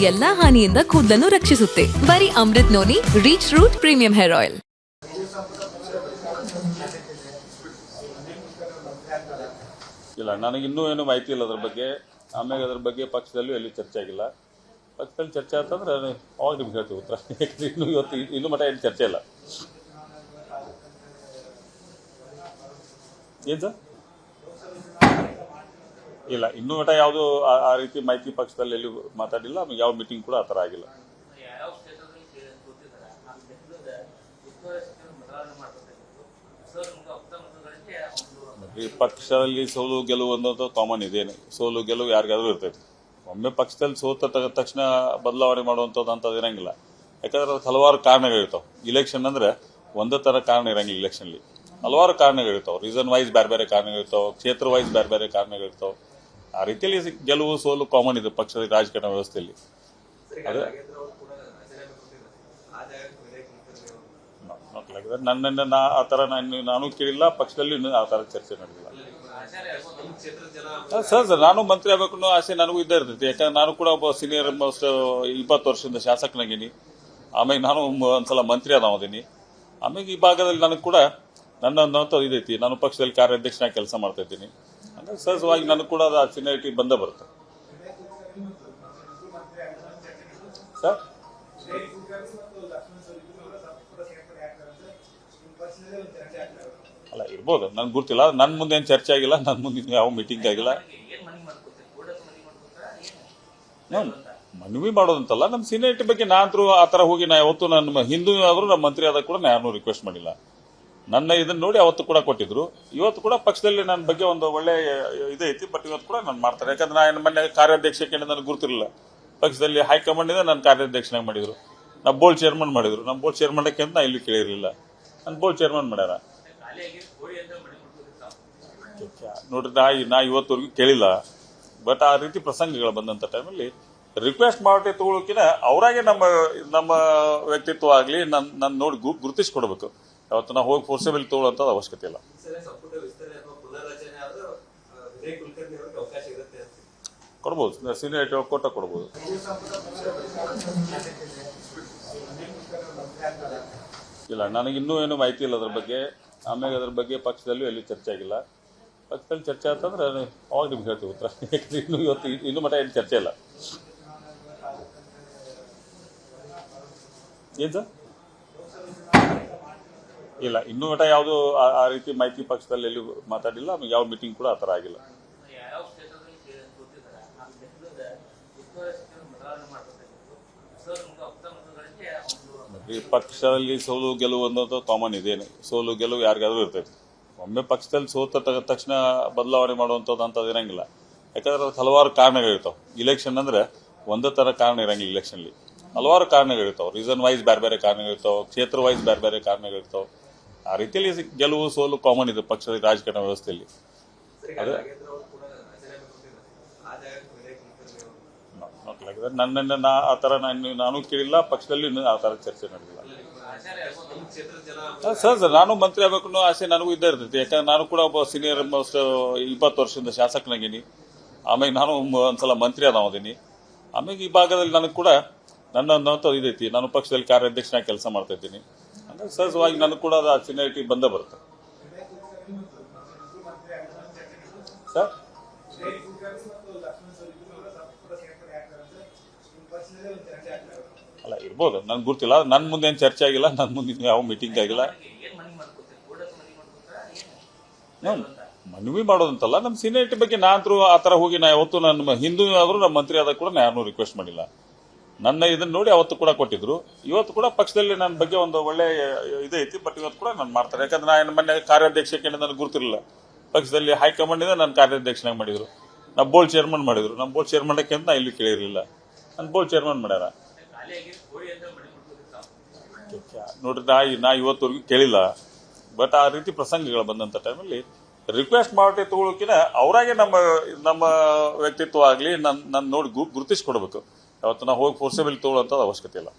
ಎಲ್ಲಾ ಹಾನಿಯಿಂದ ಕೂದಲನ್ನು ರಕ್ಷಿಸುತ್ತೆ. ಬರೀ Amrut noni reach root premium hair oil. ಇಲ್ಲ, ನನಗಿನ್ನೂ ಏನು ಮಾಹಿತಿ ಇಲ್ಲ ಅದ್ರ ಬಗ್ಗೆ. ಆಮೇಲೆ ಅದ್ರ ಬಗ್ಗೆ ಪಕ್ಷದಲ್ಲೂ ಎಲ್ಲಿ ಚರ್ಚೆ ಆಗಿಲ್ಲ. ಪಕ್ಷದಲ್ಲಿ ಚರ್ಚೆ ಆತಂದ್ರೆ ಅವಾಗ ನಿಮ್ಗೆ ಹೇಳ್ತೀವಿ ಉತ್ತರ. ಯಾಕಂದ್ರೆ ಇನ್ನೂ ಮಟ್ಟ ಏನು ಚರ್ಚೆ ಇಲ್ಲ. ಏನು ಸರ್? ಇಲ್ಲ, ಇನ್ನೂ ಮಟ್ಟ ಯಾವುದು ಆ ರೀತಿ ಮಾಹಿತಿ ಪಕ್ಷದಲ್ಲಿ ಎಲ್ಲಿ ಮಾತಾಡಿಲ್ಲ. ಆಮೇಲೆ ಯಾವ ಮೀಟಿಂಗ್ ಕೂಡ ಆ ಥರ ಆಗಿಲ್ಲ. ಈ ಪಕ್ಷದಲ್ಲಿ ಸೋಲು ಗೆಲುವು ಅನ್ನೋದು ಕಾಮನ್ ಇದೇನೆ. ಸೋಲು ಗೆಲುವು ಯಾರಿಗಾದ್ರೂ ಇರ್ತೈತಿ. ಒಮ್ಮೆ ಪಕ್ಷದಲ್ಲಿ ಸೋತ ತಕ್ಷಣ ಬದಲಾವಣೆ ಮಾಡುವಂಥದ್ದು ಅಂಥದ್ದು ಇರಂಗಿಲ್ಲ. ಯಾಕಂದ್ರೆ ಅದು ಹಲವಾರು ಕಾರಣಗಳಿರ್ತಾವೆ. ಇಲೆಕ್ಷನ್ ಅಂದ್ರೆ ಒಂದೇ ಥರ ಕಾರಣ ಇರಂಗಿಲ್ಲ. ಇಲೆಕ್ಷನ್ಲಿ ಹಲವಾರು ಕಾರಣಗಳಿರ್ತಾವೆ. ರೀಸನ್ ವೈಸ್ ಬೇರೆ ಬೇರೆ ಕಾರಣಗಳಿರ್ತಾವೆ. ಕ್ಷೇತ್ರ ವೈಸ್ ಬೇರೆ ಬೇರೆ ಕಾರಣಗಳಿರ್ತಾವೆ. ಆ ರೀತಿಯಲ್ಲಿ ಗೆಲುವು ಸೋಲು ಕಾಮನ್ ಇದೆ ಪಕ್ಷದ ರಾಜಕಾರಣ ವ್ಯವಸ್ಥೆಯಲ್ಲಿ. ಅದೇ ನನ್ನ ಆ ಥರ ನಾನು ಕೇಳಿಲ್ಲ. ಪಕ್ಷದಲ್ಲಿ ಆ ಥರ ಚರ್ಚೆ ನಡೆದಿಲ್ಲ. ಸರ್, ನಾನು ಮಂತ್ರಿ ಆಗಬೇಕು ಅನ್ನೋ ಆಸೆ ನನಗೂ ಇದ್ದೇ ಇರ್ತೈತಿ. ಯಾಕಂದ್ರೆ ನಾನು ಕೂಡ ಒಬ್ಬ ಸೀನಿಯರ್ 20 ವರ್ಷದಿಂದ ಶಾಸಕನಾಗೀನಿ. ಆಮೇಲೆ ನಾನು ಒಂದ್ಸಲ ಮಂತ್ರಿ ಆದೀನಿ. ಆಮೇಲೆ ಈ ಭಾಗದಲ್ಲಿ ನನಗೆ ಕೂಡ ನನ್ನ ಇದೈತಿ. ನಾನು ಪಕ್ಷದಲ್ಲಿ ಕಾರ್ಯಾಧ್ಯಕ್ಷನಾಗಿ ಕೆಲಸ ಮಾಡ್ತಾ ಇದ್ದೀನಿ. ಅಂದ್ರೆ ಸಹಜವಾಗಿ ನನಗೆ ಕೂಡ ಅದು ಸೀನಿಯಾರಿಟಿ ಬಂದೇ ಬರುತ್ತೆ. ಸರ್, ಅಲ್ಲ ಇರ್ಬೋದು, ನನ್ಗೆ ಗೊತ್ತಿಲ್ಲ. ನನ್ನ ಮುಂದೆ ಏನು ಚರ್ಚೆ ಆಗಿಲ್ಲ. ನನ್ನ ಮುಂದೆ ಯಾವ ಮೀಟಿಂಗ್ ಆಗಿಲ್ಲ. ಮನವಿ ಮಾಡೋದಂತಲ್ಲ, ನಮ್ಮ ಸೀನಿಯಾರಿಟಿ ಬಗ್ಗೆ ನಾನಂತರೂ ಆ ಥರ ಹೋಗಿ ನಾ ಯಾವತ್ತು ನನ್ನ ಹಿಂದೂ ಆದರೂ ನಮ್ಮ ಮಂತ್ರಿ ಆದಾಗ ಕೂಡ ನಾನು ಯಾರನ್ನೂ ರಿಕ್ವೆಸ್ಟ್ ಮಾಡಿಲ್ಲ. ನನ್ನ ಇದನ್ನ ನೋಡಿ ಅವತ್ತು ಕೂಡ ಕೊಟ್ಟಿದ್ರು. ಇವತ್ತು ಕೂಡ ಪಕ್ಷದಲ್ಲಿ ನನ್ನ ಬಗ್ಗೆ ಒಂದು ಒಳ್ಳೆ ಇದೈತಿ. ಬಟ್ ಇವತ್ತು ಕೂಡ ನಾನು ಮಾಡ್ತಾರೆ. ಯಾಕಂದ್ರೆ ನಾನು ಮೊನ್ನೆ ಕಾರ್ಯಾಧ್ಯಕ್ಷಕ್ಕೆ ನನಗೆ ಗುರುತಿರಲಿಲ್ಲ. ಪಕ್ಷದಲ್ಲಿ ಹೈಕಮಾಂಡ್ ಇಂದ ನಾನು ಕಾರ್ಯಾಧ್ಯಕ್ಷನಾಗಿ ಮಾಡಿದ್ರು. ನಾ ಬೋರ್ಡ್ ಚೇರ್ಮನ್ ಮಾಡಿದ್ರು. ನಮ್ಮ ಬೋರ್ಡ್ ಚೇರ್ಮನ್ ಅಂತ ನಾ ಇಲ್ಲಿ ಕೇಳಿರಲಿಲ್ಲ. ನನ್ನ ಬೋರ್ಡ್ ಚೇರ್ಮನ್ ಮಾಡ್ಯಾರ. ನೋಡ್ರಿ, ನಾ ಇವತ್ತವರೆಗೂ ಕೇಳಿಲ್ಲ. ಬಟ್ ಆ ರೀತಿ ಪ್ರಸಂಗಗಳು ಬಂದಂತ ಟೈಮಲ್ಲಿ ರಿಕ್ವೆಸ್ಟ್ ಮಾಡಿ ತಗೊಳ್ಳೋಕಿನ ಅವರಾಗೆ ನಮ್ಮ ವ್ಯಕ್ತಿತ್ವ ಆಗಲಿ ನನ್ನ ನೋಡಿ ಗುರುತಿಸ್ಕೊಡ್ಬೇಕು. ಯಾವತ್ತು ನಾವು ಹೋಗಿ ಫೋರ್ಸೇಬಲ್ ತಗೊಳ್ಳೋಂಥ ಅವಶ್ಯಕತೆ ಇಲ್ಲ. ಕೊಡ್ಬೋದು, ಸೀನಿಯರ್ ಕೊಟ್ಟ ಕೊಡ್ಬೋದು. ಇಲ್ಲ, ನನಗಿನ್ನೂ ಏನು ಮಾಹಿತಿ ಇಲ್ಲ ಅದ್ರ ಬಗ್ಗೆ. ಆಮೇಲೆ ಅದ್ರ ಬಗ್ಗೆ ಪಕ್ಷದಲ್ಲೂ ಎಲ್ಲಿ ಚರ್ಚೆ ಆಗಿಲ್ಲ. ಪಕ್ಷದಲ್ಲಿ ಚರ್ಚೆ ಆತಂದ್ರೆ ಅವಾಗ ನಿಮ್ಗೆ ಹೇಳ್ತೀವಿ ಉತ್ತರ. ಯಾಕಂದ್ರೆ ಇನ್ನೂ ಮಟ್ಟ ಏನು ಚರ್ಚೆ ಇಲ್ಲ. ಏನು ಸರ್? ಇಲ್ಲ, ಇನ್ನೂ ಮಟ್ಟ ಯಾವುದು ಆ ರೀತಿ ಮಾಹಿತಿ ಪಕ್ಷದಲ್ಲಿ ಎಲ್ಲಿ ಮಾತಾಡಿಲ್ಲ. ಆಮೇಲೆ ಯಾವ ಮೀಟಿಂಗ್ ಕೂಡ ಆ ಥರ ಆಗಿಲ್ಲ. ಈ ಪಕ್ಷದಲ್ಲಿ ಸೋಲು ಗೆಲುವು ಅನ್ನೋದು ಕಾಮನ್ ಇದೇನೆ. ಸೋಲು ಗೆಲುವು ಯಾರಿಗಾದ್ರೂ ಇರ್ತೈತಿ. ಒಮ್ಮೆ ಪಕ್ಷದಲ್ಲಿ ಸೋತ ತಕ್ಷಣ ಬದಲಾವಣೆ ಮಾಡುವಂಥದ್ದು ಅಂಥದ್ದು ಇರಂಗಿಲ್ಲ. ಯಾಕಂದ್ರೆ ಅದು ಹಲವಾರು ಕಾರಣಗಳಿರ್ತಾವೆ. ಇಲೆಕ್ಷನ್ ಅಂದ್ರೆ ಒಂದೇ ಥರ ಕಾರಣ ಇರಂಗಿಲ್ಲ. ಇಲೆಕ್ಷನ್ಲಿ ಹಲವಾರು ಕಾರಣಗಳಿರ್ತಾವೆ. ರೀಸನ್ ವೈಸ್ ಬೇರೆ ಬೇರೆ ಕಾರಣಗಳಿರ್ತಾವೆ. ಕ್ಷೇತ್ರ ವೈಸ್ ಬೇರೆ ಬೇರೆ ಕಾರಣಗಳಿರ್ತಾವೆ. ಆ ರೀತಿಯಲ್ಲಿ ಗೆಲುವು ಸೋಲು ಕಾಮನ್ ಇದೆ ಪಕ್ಷದ ರಾಜಕಾರಣ ವ್ಯವಸ್ಥೆಯಲ್ಲಿ. ಅದೇ ನನ್ನ ಆ ಥರ ನಾನು ಕೇಳಿಲ್ಲ. ಪಕ್ಷದಲ್ಲಿ ಆ ಥರ ಚರ್ಚೆ ನಡೆದಿಲ್ಲ. ಸರ್, ನಾನು ಮಂತ್ರಿ ಆಗಬೇಕು ಅನ್ನೋ ಆಸೆ ನನಗೂ ಇದ್ದೇ ಇರ್ತೈತಿ. ಯಾಕಂದ್ರೆ ನಾನು ಕೂಡ ಒಬ್ಬ ಸೀನಿಯರ್ 20 ವರ್ಷದಿಂದ ಶಾಸಕನಾಗೀನಿ. ಆಮೇಲೆ ನಾನು ಒಂದ್ಸಲ ಮಂತ್ರಿ ಆದೀನಿ. ಆಮೇಲೆ ಈ ಭಾಗದಲ್ಲಿ ನನಗೆ ಕೂಡ ನನ್ನ ಇದೈತಿ. ನಾನು ಪಕ್ಷದಲ್ಲಿ ಕಾರ್ಯಾಧ್ಯಕ್ಷನಾಗಿ ಕೆಲಸ ಮಾಡ್ತಾ ಇದ್ದೀನಿ. ಅಂದ್ರೆ ಸಹಜವಾಗಿ ನನಗೆ ಕೂಡ ಅದು ಸೀನಿಯಾರಿಟಿ ಬಂದೇ ಬರುತ್ತೆ. ಸರ್, ಅಲ್ಲ ಇರ್ಬೋದು, ನನ್ಗೆ ಗೊತ್ತಿಲ್ಲ. ನನ್ನ ಮುಂದೆ ಏನು ಚರ್ಚೆ ಆಗಿಲ್ಲ. ನನ್ನ ಮುಂದೆ ಯಾವ ಮೀಟಿಂಗ್ ಆಗಿಲ್ಲ. ಮನವಿ ಮಾಡೋದಂತಲ್ಲ, ನಮ್ಮ ಸೀನಿಯಾರಿಟಿ ಬಗ್ಗೆ ನಾನಂತರೂ ಆ ಥರ ಹೋಗಿ ನಾ ಯಾವತ್ತು ನನ್ನ ಹಿಂದೂ ಆದರೂ ನಮ್ಮ ಮಂತ್ರಿ ಆದಾಗ ಕೂಡ ನಾನು ಯಾರನ್ನೂ ರಿಕ್ವೆಸ್ಟ್ ಮಾಡಿಲ್ಲ. ನನ್ನ ಇದನ್ನ ನೋಡಿ ಅವತ್ತು ಕೂಡ ಕೊಟ್ಟಿದ್ರು. ಇವತ್ತು ಕೂಡ ಪಕ್ಷದಲ್ಲಿ ನನ್ನ ಬಗ್ಗೆ ಒಂದು ಒಳ್ಳೆ ಇದೈತಿ. ಬಟ್ ಇವತ್ತು ಕೂಡ ನಾನು ಮಾಡ್ತಾರೆ. ಯಾಕಂದ್ರೆ ನಾನು ಮೊನ್ನೆ ಕಾರ್ಯಾಧ್ಯಕ್ಷಕ್ಕೆ ನನಗೆ ಗುರುತಿರಲಿಲ್ಲ. ಪಕ್ಷದಲ್ಲಿ ಹೈಕಮಾಂಡ್ ಇಂದ ನಾನು ಕಾರ್ಯಾಧ್ಯಕ್ಷನಾಗಿ ಮಾಡಿದ್ರು. ನಾ ಬೋರ್ಡ್ ಚೇರ್ಮನ್ ಮಾಡಿದ್ರು. ನಮ್ಮ ಬೋರ್ಡ್ ಚೇರ್ಮನ್ ಅಂತ ನಾ ಇಲ್ಲಿ ಕೇಳಿರಲಿಲ್ಲ. ನನ್ನ ಬೋರ್ಡ್ ಚೇರ್ಮನ್ ಮಾಡ್ಯಾರ. ನೋಡ್ರಿ, ನಾ ಇವತ್ತವರೆಗೂ ಕೇಳಿಲ್ಲ. ಬಟ್ ಆ ರೀತಿ ಪ್ರಸಂಗಗಳು ಬಂದಂತ ಟೈಮಲ್ಲಿ ರಿಕ್ವೆಸ್ಟ್ ಮಾಡಿ ತಗೊಳ್ಳೋಕಿನ ಅವರಾಗೆ ನಮ್ಮ ವ್ಯಕ್ತಿತ್ವ ಆಗಲಿ ನನ್ನ ನೋಡಿ ಗುರುತಿಸ್ಕೊಡ್ಬೇಕು. ಯಾವತ್ತು ನಾವು ಹೋಗಿ ಫೋರ್ಸೇಬಲ್ ತಗೊಳ್ಳೋಂಥ ಅವಶ್ಯಕತೆ ಇಲ್ಲ.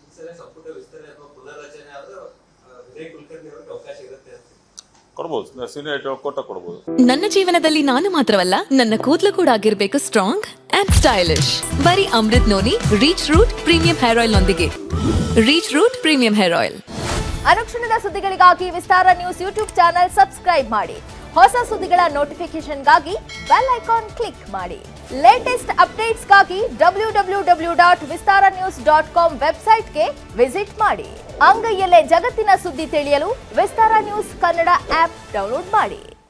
ಕೊಡ್ಬೋದು, ಸೀನಿಯರ್ ಕೊಡ್ಬೋದು. ನನ್ನ ಜೀವನದಲ್ಲಿ ನಾನು ಮಾತ್ರವಲ್ಲ, ನನ್ನ ಕೂದಲು ಕೂಡ ಆಗಿರ್ಬೇಕು ಸ್ಟ್ರಾಂಗ್ ಅಂಡ್ ಸ್ಟೈಲಿಶ್. ಬರೀ Amrut noni reach root premium hair oil ನೊಂದಿಗೆ. Reach root premium hair oil. ಅನುಕ್ಷಣದ ಸುದ್ದಿಗಳಿಗಾಗಿ Vistara news YouTube channel subscribe ಮಾಡಿ. ಹೊಸ ಸುದ್ದಿಗಳ ನೋಟಿಫಿಕೇಶನ್ಗಾಗಿ ಬೆಲ್ ಐಕಾನ್ ಕ್ಲಿಕ್ ಮಾಡಿ. ಲೇಟೆಸ್ಟ್ ಅಪ್ಡೇಟ್ಸ್ಗಾಗಿ www.vistaranews.com ವೆಬ್ಸೈಟ್ಗೆ ವಿಸಿಟ್ ಮಾಡಿ. ಅಂಗೈಯಲ್ಲೇ ಜಗತ್ತಿನ ಸುದ್ದಿ ತಿಳಿಯಲು Vistara news Kannada app download ಮಾಡಿ.